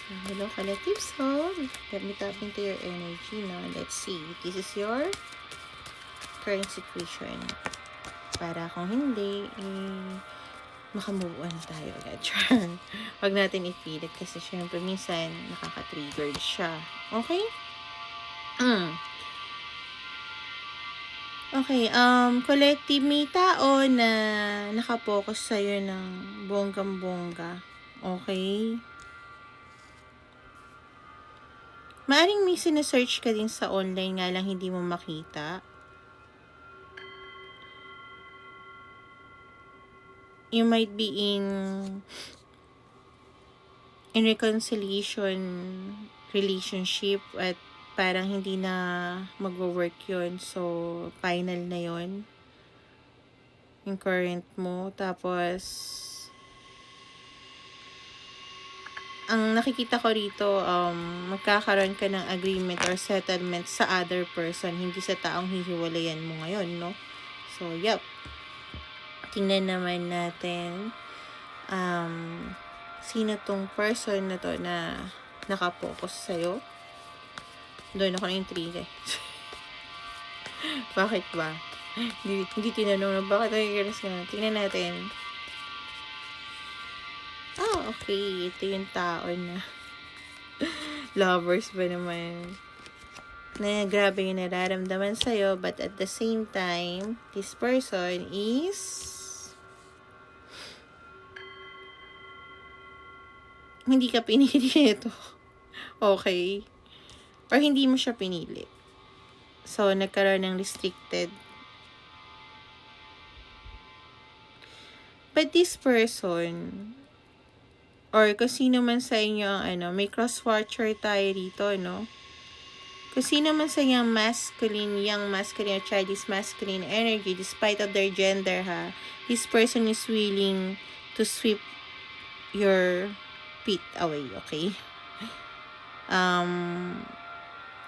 Hello, collective soul. Let me tap into your energy now. Let's see. This is your current situation. Para kung hindi, makamove on tayo agad. Huwag natin ipilit kasi syempre minsan nakaka-triggered siya. Okay? Okay, collective, may tao na nakapokus sa'yo ng bonggang-bongga. Okay? Maaring may sinesearch ka din sa online nga lang hindi mo makita. You might be in reconciliation relationship at parang hindi na magwo-work yun. So, final na yun. Yung current mo. Tapos, ang nakikita ko rito, magkakaroon ka ng agreement or settlement sa other person, hindi sa taong hihiwalayan mo ngayon, no? So, yep. Tingnan naman natin, sino tong person na to na nakapokus sa'yo. Doon ako na-intrigue. Bakit ba? Hindi tinanong na bakit nakikiras nga. Tingnan natin. Okay. Ito yung tao na lovers ba naman? Na grabe yung nararamdaman sa'yo, but at the same time, this person is hindi ka pinili nito. Okay? Or hindi mo siya pinili. So, nagkaroon ng restricted. But this person, or kung sino man sa inyo ang may cross-watcher tayo dito, no? Kung sino man sa inyo masculine, young masculine, or childish masculine energy, despite of their gender, this person is willing to sweep your feet away, okay?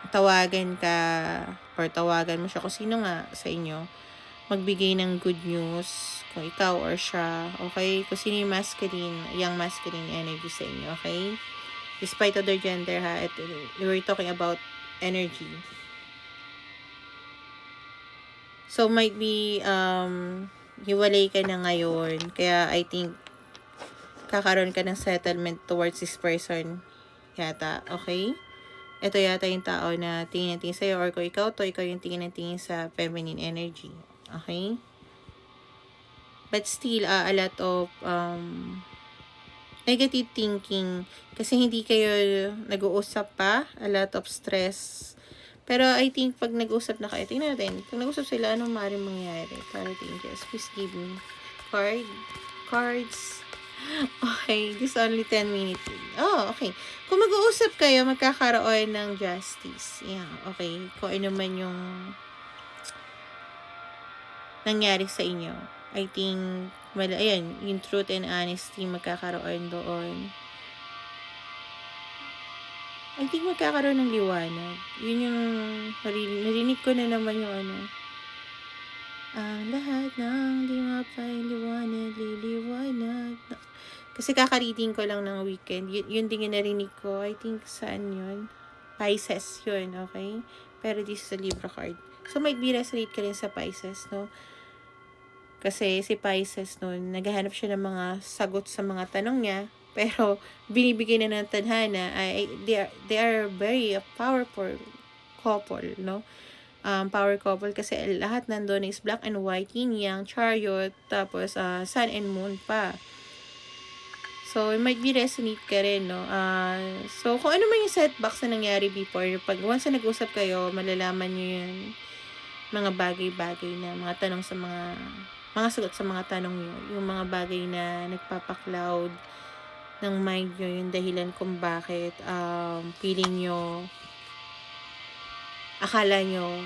Tawagan ka, or tawagan mo siya kung sino nga sa inyo, magbigay ng good news, kung ikaw or siya, okay? Kung sino yung masculine, young masculine energy sa inyo, okay? Despite of their gender, we're talking about energy. So, might be, hiwalay ka na ngayon, kaya I think, kakaroon ka ng settlement towards this person, yata, okay? Ito yata yung tao na tingin sa'yo, or kung ikaw yung tingin sa feminine energy. Okay? But still, a lot of negative thinking. Kasi hindi kayo nag-uusap pa. A lot of stress. Pero I think pag nag-usap na kayo, tingnan natin. Pag nag-usap sila, anong maaaring mangyari? Para dangerous. Please give me cards. Okay, this only 10 minutes. Okay. Kung mag-uusap kayo, magkakaroon ng justice. Yeah, okay. Kung ano man yung nangyari sa inyo. I think, ayan, yung truth and honesty magkakaroon doon. I think magkakaroon ng liwanag. Yun yung narinig ko na naman yung ang lahat ng di mapaliwanag, liliwanag. Kasi kaka-reading ko lang ng weekend. Yun din yung narinig ko. I think saan yun? Pisces yun, okay? Pero this is a Libra card. So, might be resonate ka rin sa Pisces, no? Kasi si Pisces nun, naghahanap siya ng mga sagot sa mga tanong niya. Pero, binibigay na ng tadhana, they are very powerful couple, no? Power couple kasi lahat nandun is black and white, yin yang, chariot, tapos sun and moon pa. So, it might be resonate ka rin, no? So, kung ano man yung setbacks na nangyari before, pag once na nag-usap kayo, malalaman nyo yun, mga bagay-bagay na, mga tanong sa mga sagot sa mga tanong nyo, yung mga bagay na nagpapaklaud ng mind nyo, yung dahilan kung bakit feeling nyo, akala nyo,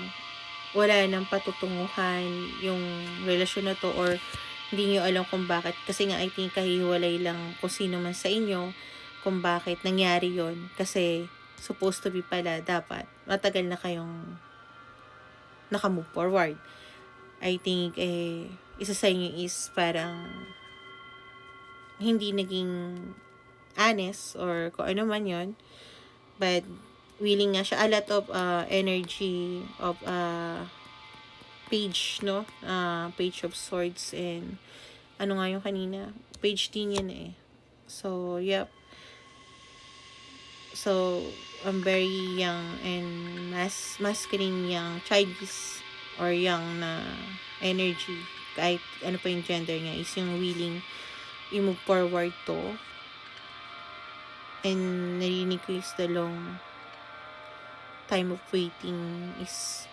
wala nang patutunguhan yung relasyon na to, or hindi nyo alam kung bakit. Kasi nga, I think, kahiwalay lang kung sino man sa inyo, kung bakit nangyari yon. Kasi, supposed to be pala, dapat, matagal na kayong nakamove forward. I think, isa sa inyo is parang, hindi naging honest or kung ano man yon, but willing nga siya. A lot of energy of page, no? Page of swords and ano nga yung kanina? Page din yan eh. So, yep. So, I'm very young and masculine young, Chinese or young na energy. Kahit ano pa yung gender niya is yung willing i-move forward to. And narinig ko is the long time of waiting is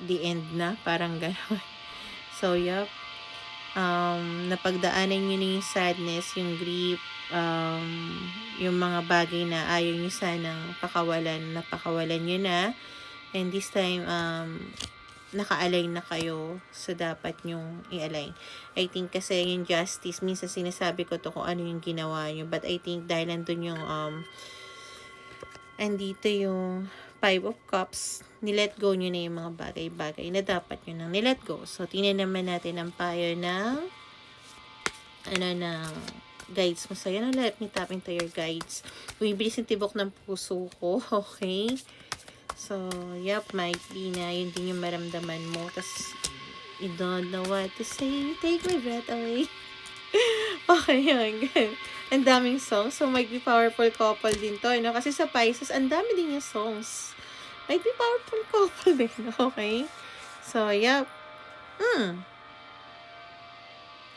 the end na. Parang gano'n. So, yep. Napagdaanan nyo na yung sadness, yung grief, yung mga bagay na ayaw nyo sanang napakawalan nyo na. And this time, naka-align na kayo sa dapat nyong i-align. I think kasi yung justice, minsan sinasabi ko to kung ano yung ginawa nyo. But I think dahil nandun yung, andito yung 5 of Cups, nilet go nyo na yung mga bagay-bagay na dapat nyo nang nilet go. So, tingnan naman natin ang payo ng guides mo sa'yo. Let me tap into your guides. Bumibilis yung tibok ng puso ko. Okay? So, yep, might be na yun din yung maramdaman mo. Tapos, you don't know what to say. Take my breath away. Okay, yun. Ang daming songs. So, might be powerful couple din to. No? Kasi sa Pisces, ang dami din yung songs. Might be powerful couple din. Okay? So, yep.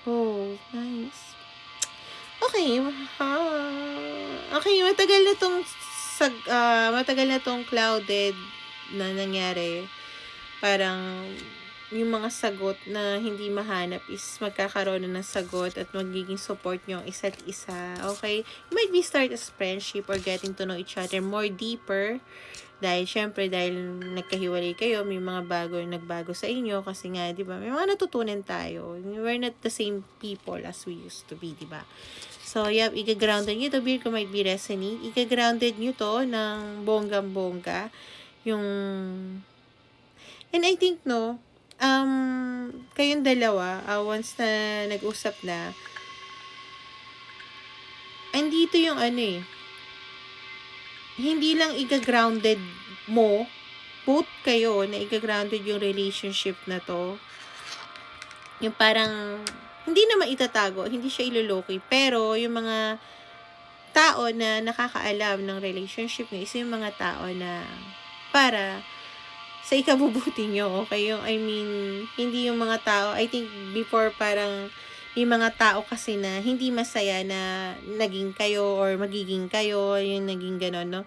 Oh, nice. Okay. Okay, matagal na tong clouded na nangyari. Parang yung mga sagot na hindi mahanap is magkakaroon na ng sagot at magiging support nyo ang isa't isa. Okay? You might be start as friendship or getting to know each other more deeper. Dahil, syempre, dahil nagkahiwalay kayo, may mga nagbago sa inyo. Kasi nga, di ba, may mga natutunan tayo. We're not the same people as we used to be, di ba? So, yep, i-grounded nyo to. Virgo might be resonate. I-grounded nyo to ng bonggang-bongga. And I think, no, kayong dalawa, once na nag-usap na, andito yung hindi lang i-grounded mo, both kayo na i-grounded yung relationship na to. Yung parang, hindi naman itatago, hindi siya ilulukoy, pero yung mga tao na nakakaalam ng relationship niyo is yung mga tao na para sa ikabubuti nyo, okay? Hindi yung mga tao, I think before parang yung mga tao kasi na hindi masaya na naging kayo or magiging kayo, yung naging ganon, no?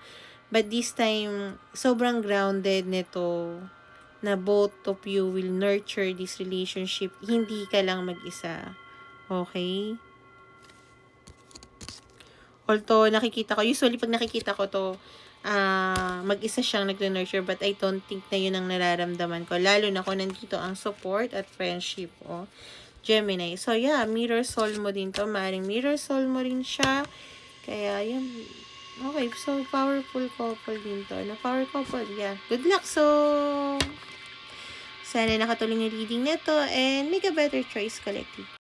But this time, sobrang grounded nito na both of you will nurture this relationship. Hindi ka lang mag-isa. Okay? Although, usually pag nakikita ko to, mag-isa siyang nag-nurture, but I don't think na yun ang nararamdaman ko. Lalo na kung nandito ang support at friendship, Gemini. So, yeah, mirror soul mo din to. Maring mirror soul mo rin siya. Kaya, yan. Okay, so, powerful couple din to. Power couple, yeah. Good luck, so, sana nakatulong yung reading nito and make a better choice, collective.